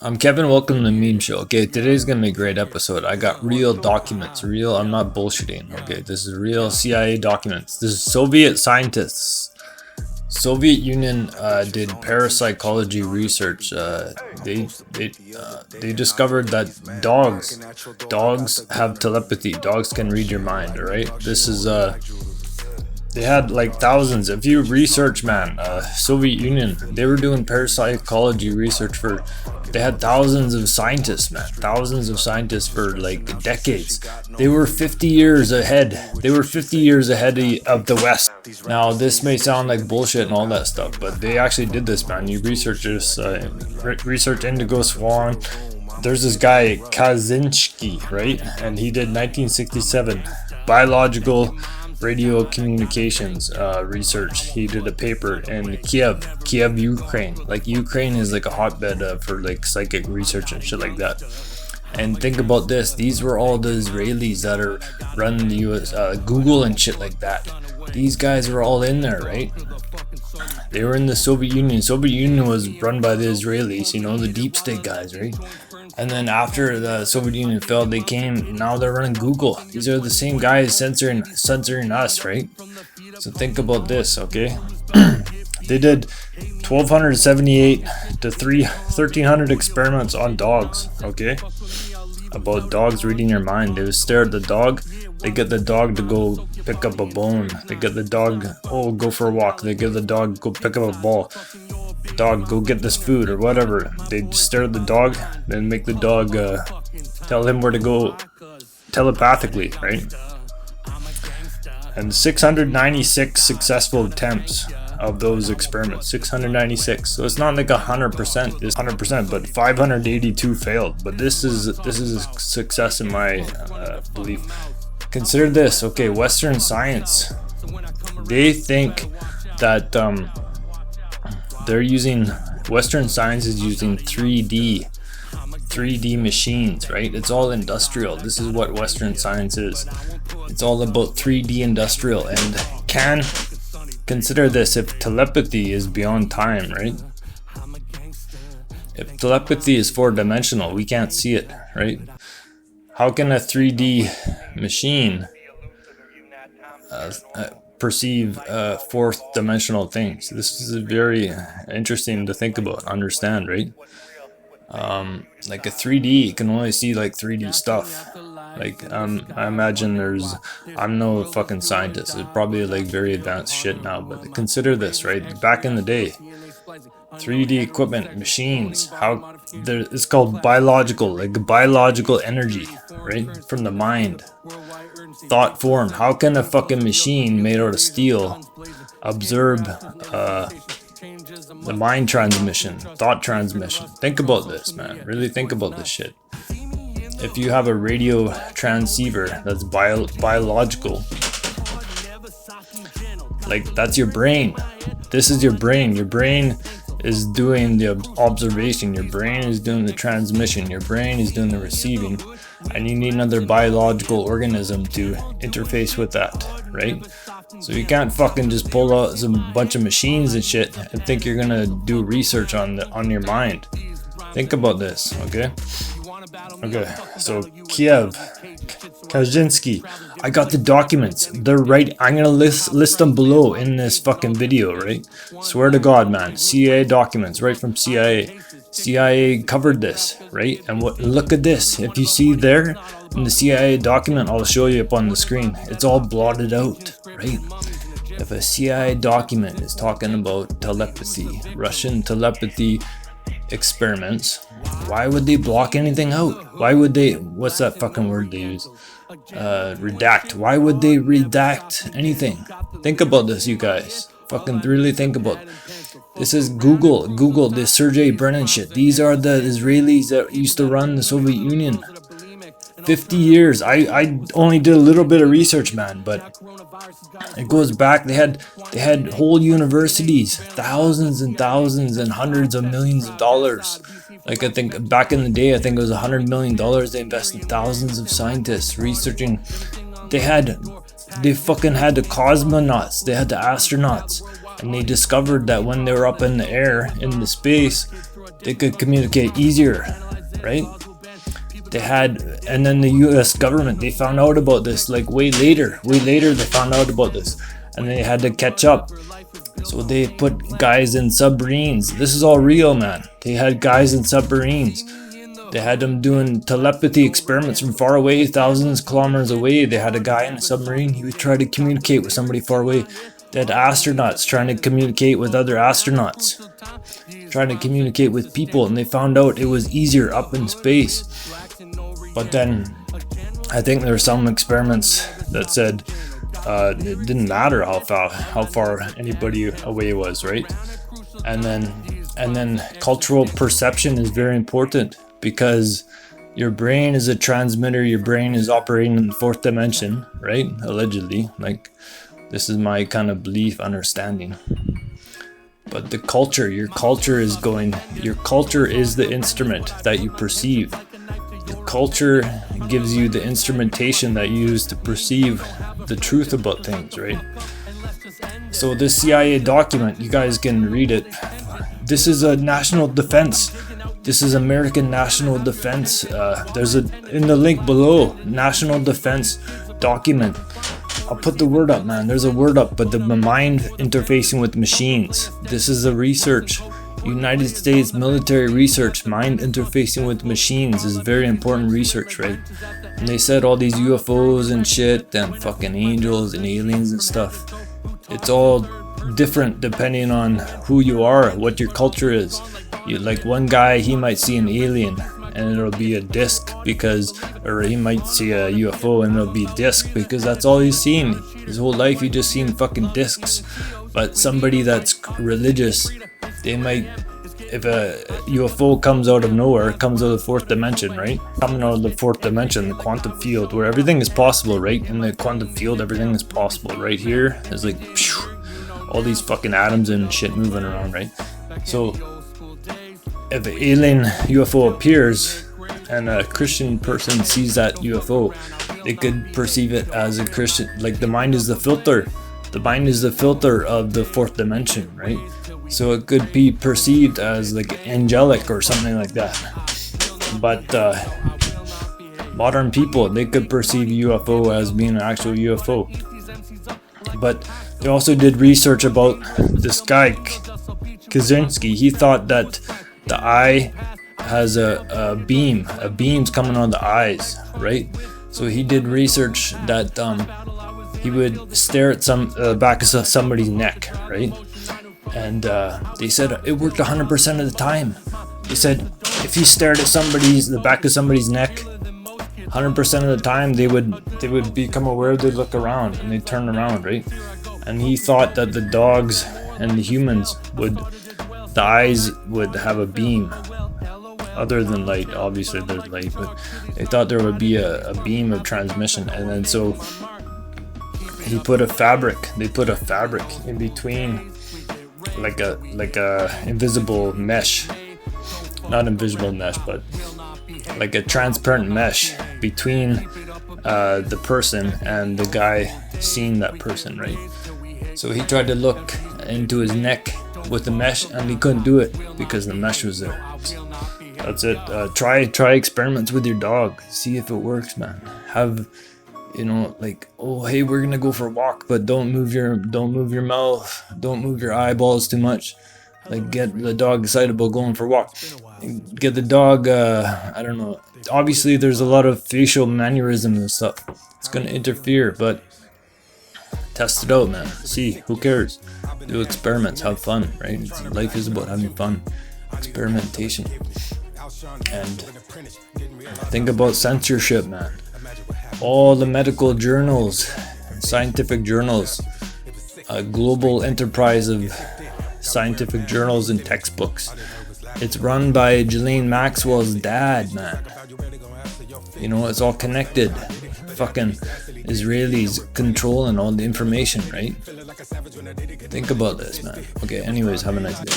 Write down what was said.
I'm Kevin, welcome to the Meme Show. Okay, today's gonna be a great episode. I got real documents, I'm not bullshitting, okay? This is real CIA documents. This is Soviet scientists. Soviet Union did parapsychology research. They discovered that dogs have telepathy. Dogs can read your mind, alright? This is, they had like thousands. If you research, man, Soviet Union, they were doing parapsychology research they had thousands of scientists, man. Thousands of scientists for like decades. They were 50 years ahead. They were 50 years ahead of the West. Now, this may sound like bullshit and all that stuff, but they actually did this, man. You research this, research Indigo Swan. There's this guy, Kaczynski, right? And he did 1967 biological radio communications research. He did a paper in Kiev, Ukraine. Like, Ukraine is like a hotbed for like psychic research and shit like that. And think about this, these were all the Israelis that are running the US Google and shit like that. These guys were all in there, right? They were in the Soviet Union. Soviet Union was run by the Israelis, you know, the deep state guys, right? And then after the Soviet Union fell, they came. Now they're running Google. These are the same guys censoring us, right? So think about this, okay? They did 1,278 to 1,300 experiments on dogs, okay? About dogs reading your mind. They would stare at the dog. They get the dog to go pick up a bone. They get the dog, go for a walk. They get the dog, go pick up a ball. Dog, go get this food or whatever. They stare at the dog, then make the dog tell him where to go telepathically, right? And 696 successful attempts of those experiments. 696. So it's not like 100%. It's 100%, but 582 failed. But this is a success in my belief. Consider this, okay? Western science. They think that they're using, Western science is using 3D machines, right? It's all industrial. This is what Western science is. It's all about 3D industrial. And consider this, if telepathy is beyond time, right? If telepathy is four-dimensional, we can't see it, right? How can a 3D machine perceive fourth dimensional things? This is very interesting to think about, understand, right? Like a 3D can only see like 3D stuff. Like I imagine I'm no fucking scientist. It's probably like very advanced shit now, but consider this, right? Back in the day, 3D equipment, machines, it's called biological, like biological energy, right? From the mind. Thought form. How can a fucking machine made out of steel absorb the mind transmission, thought transmission? Think about this, man. Really think about this shit. If you have a radio transceiver that's biological, like, that's your brain. This is your brain. Your brain is doing the observation. Your brain is doing the transmission. Your brain is doing the receiving. And you need another biological organism to interface with that, right? So you can't fucking just pull out some bunch of machines and shit and think you're gonna do research on your mind. Think about this, okay? Okay, so Kiev, Kaczynski, I got the documents. They're right. I'm gonna list them below in this fucking video, right? Swear to God, man. CIA documents, right from CIA. CIA covered this, right? And look at this. If you see there in the CIA document, I'll show you up on the screen. It's all blotted out, right? If a CIA document is talking about telepathy, Russian telepathy experiments, why would they block anything out? Why would they, what's that fucking word they use? Redact. Why would they redact anything? Think about this, you guys. Fucking really think about it. This is Google, this Sergey Brin shit. These are the Israelis that used to run the Soviet Union. 50 years. I only did a little bit of research, man, but it goes back. They had whole universities, thousands and thousands and hundreds of millions of dollars. Like, I think back in the day, I think it was $100 million. They invested thousands of scientists researching. They fucking had the cosmonauts. They had the astronauts. And they discovered that when they were up in the air, in the space, they could communicate easier, right? They had, and then the US government, they found out about this like way later they found out about this, and they had to catch up. So they put guys in submarines. This is all real, man. They had guys in submarines. They had them doing telepathy experiments from far away, thousands of kilometers away. They had a guy in a submarine. He would try to communicate with somebody far away. They had astronauts trying to communicate with other astronauts, trying to communicate with people, and they found out it was easier up in space. But then I think there were some experiments that said it didn't matter how far anybody away was, right? And then cultural perception is very important, because your brain is a transmitter. Your brain is operating in the fourth dimension, right? Allegedly, like, this is my kind of belief, understanding. But the culture, your culture is the instrument that you perceive. Your culture gives you the instrumentation that you use to perceive the truth about things, right? So this CIA document, you guys can read it. This is a national defense. This is American national defense. There's in the link below, national defense document. I'll put the word up, man. There's a word up, but the mind interfacing with machines. This is a research. United States military research. Mind interfacing with machines is very important research, right? And they said all these UFOs and shit and fucking angels and aliens and stuff. It's all different depending on who you are, what your culture is. Like one guy, he might see an alien and it'll be a disc or he might see a UFO and it'll be a disc because that's all he's seen. His whole life he just seen fucking discs. But somebody that's religious, they might, if a UFO comes out of nowhere, comes out of the fourth dimension, right? Coming out of the fourth dimension, the quantum field, where everything is possible, right? In the quantum field, everything is possible. Right here, there's like all these fucking atoms and shit moving around, right? So if an alien UFO appears and a Christian person sees that UFO, they could perceive it as a Christian. Like the mind is the filter. The mind is the filter of the fourth dimension, right? So it could be perceived as like angelic or something like that. But modern people, they could perceive UFO as being an actual UFO. But they also did research about this guy, Kaczynski. He thought that the eye has a beam's coming on the eyes, right? So he did research that he would stare at the back of somebody's neck, right? And they said it worked 100% of the time. They said if he stared at the back of somebody's neck, 100% of the time they would become aware. They'd look around and they'd turn around, right? And he thought that the dogs and the humans the eyes would have a beam, other than light. Obviously there's light, but they thought there would be a beam of transmission. And then so they put a fabric in between, like a invisible mesh, not invisible mesh, but like a transparent mesh between the person and the guy seeing that person, right? So he tried to look into his neck with the mesh and he couldn't do it because the mesh was there. That's it. Try experiments with your dog. See if it works, man. Have, like, oh hey, we're gonna go for a walk, but don't move your mouth, don't move your eyeballs too much. Like, get the dog excited about going for a walk. Get the dog, I don't know. Obviously there's a lot of facial mannerisms and stuff. It's gonna interfere, but test it out, man. See, who cares? Do experiments, have fun, right? Life is about having fun. Experimentation. And think about censorship, man. All the medical journals, scientific journals, a global enterprise of scientific journals and textbooks. It's run by Ghislaine Maxwell's dad, man. It's all connected. Fucking Israelis controlling all the information, right? Think about this, man. Okay, anyways, have a nice day.